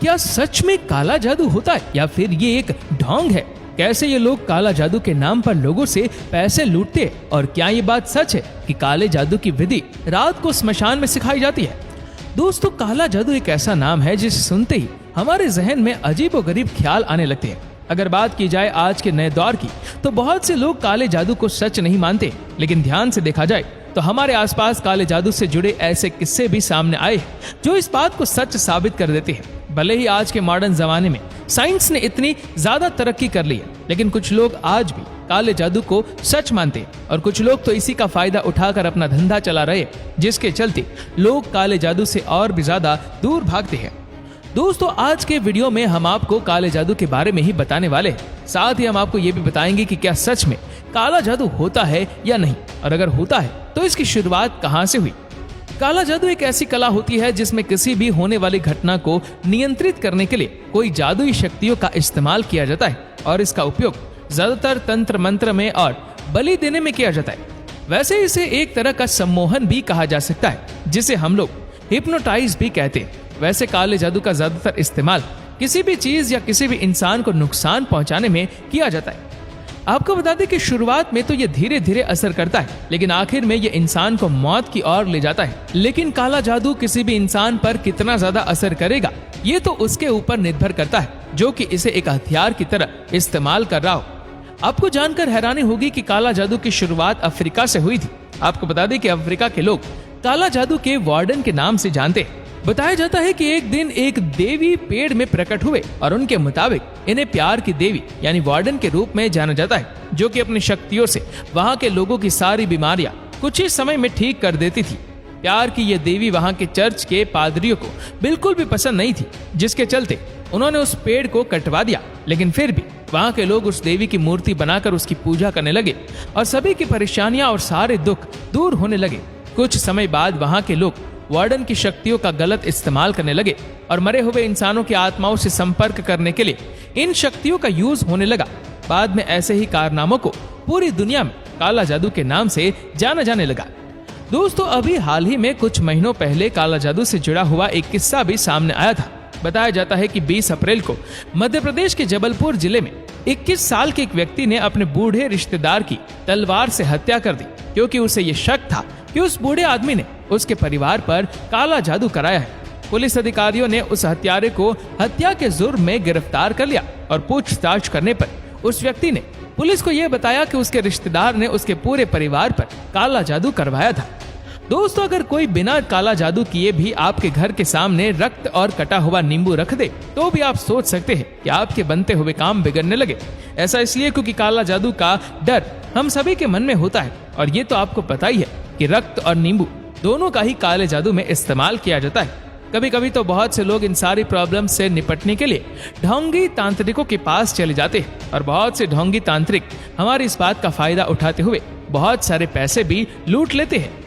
क्या सच में काला जादू होता है या फिर ये एक ढोंग है? कैसे ये लोग काला जादू के नाम पर लोगों से पैसे लूटते हैं? और क्या ये बात सच है कि काले जादू की विधि रात को स्मशान में सिखाई जाती है? दोस्तों, काला जादू एक ऐसा नाम है जिसे सुनते ही हमारे जहन में अजीबोगरीब ख्याल आने लगते हैं। अगर बात की जाए आज के नए दौर की, तो बहुत से लोग काले जादू को सच नहीं मानते, लेकिन ध्यान से देखा जाए तो हमारे आसपास काले जादू से जुड़े ऐसे किस्से भी सामने आए हैं जो इस बात को सच साबित कर देते हैं। भले ही आज के मॉडर्न जमाने में साइंस ने इतनी ज्यादा तरक्की कर ली है, लेकिन कुछ लोग आज भी काले जादू को सच मानते हैं और कुछ लोग तो इसी का फायदा उठाकर अपना धंधा चला रहे हैं, जिसके चलते लोग काले जादू से और भी ज्यादा दूर भागते हैं। दोस्तों, आज के वीडियो में हम आपको काले जादू के बारे में ही बताने वाले हैं। साथ ही हम आपको ये भी बताएंगे कि क्या सच में काला जादू होता है या नहीं, और अगर होता है तो इसकी शुरुआत कहां से हुई। काला जादू एक ऐसी कला होती है जिसमें किसी भी होने वाली घटना को नियंत्रित करने के लिए कोई जादुई शक्तियों का इस्तेमाल किया जाता है, और इसका उपयोग ज्यादातर तंत्र मंत्र में और बलि देने में किया जाता है। वैसे इसे एक तरह का सम्मोहन भी कहा जा सकता है, जिसे हम लोग हिप्नोटाइज भी कहते हैं। वैसे काले जादू का ज्यादातर इस्तेमाल किसी भी चीज या किसी भी इंसान को नुकसान पहुंचाने में किया जाता है। आपको बता दें कि शुरुआत में तो ये धीरे धीरे असर करता है, लेकिन आखिर में ये इंसान को मौत की ओर ले जाता है। लेकिन काला जादू किसी भी इंसान पर कितना ज्यादा असर करेगा, ये तो उसके ऊपर निर्भर करता है, जो कि इसे एक हथियार की तरह इस्तेमाल कर रहा हो। आपको जानकर हैरानी होगी कि काला जादू की शुरुआत अफ्रीका से हुई थी। आपको बता दें कि अफ्रीका के लोग काला जादू के वार्डन के नाम से जानते हैं। बताया जाता है कि एक दिन एक देवी पेड़ में प्रकट हुए और उनके मुताबिक इन्हें प्यार की देवी यानी वार्डन के रूप में जाना जाता है, जो कि अपनी शक्तियों से वहां के लोगों की सारी बीमारियां कुछ ही समय में ठीक कर देती थी। प्यार की ये देवी वहां के चर्च के पादरियों को बिल्कुल भी पसंद नहीं थी, जिसके चलते उन्होंने उस पेड़ को कटवा दिया। लेकिन फिर भी वहां के लोग उस देवी की मूर्ति बनाकर उसकी पूजा करने लगे और सभी की परेशानियां और सारे दुख दूर होने लगे। कुछ समय बाद वहां के लोग वार्डन की शक्तियों का गलत इस्तेमाल करने लगे और मरे हुए इंसानों की आत्माओं से संपर्क करने के लिए इन शक्तियों का यूज होने लगा। बाद में ऐसे ही कारनामों को पूरी दुनिया में काला जादू के नाम से जाना जाने लगा। दोस्तों, अभी हाल ही में कुछ महीनों पहले काला जादू से जुड़ा हुआ एक किस्सा भी सामने आया था। बताया जाता है कि 20 अप्रैल को मध्य प्रदेश के जबलपुर जिले में 21 साल के एक व्यक्ति ने अपने बूढ़े रिश्तेदार की तलवार से हत्या कर दी, क्योंकि उसे ये शक था कि उस बूढ़े आदमी ने उसके परिवार पर काला जादू कराया है। पुलिस अधिकारियों ने उस हत्यारे को हत्या के जुर्म में गिरफ्तार कर लिया और पूछताछ करने पर उस व्यक्ति ने पुलिस को यह बताया कि उसके रिश्तेदार ने उसके पूरे परिवार पर काला जादू करवाया था। दोस्तों, अगर कोई बिना काला जादू किए भी आपके घर के सामने रक्त और कटा हुआ नींबू रख दे, तो भी आप सोच सकते हैं कि आपके बनते हुए काम बिगड़ने लगे। ऐसा इसलिए क्योंकि काला जादू का डर हम सभी के मन में होता है, और ये तो आपको पता ही है कि रक्त और नींबू दोनों का ही काले जादू में इस्तेमाल किया जाता है। कभी कभी तो बहुत से लोग इन सारी प्रॉब्लम से निपटने के लिए ढोंगी तांत्रिकों के पास चले जाते हैं, और बहुत से ढोंगी तांत्रिक हमारी इस बात का फायदा उठाते हुए बहुत सारे पैसे भी लूट लेते हैं।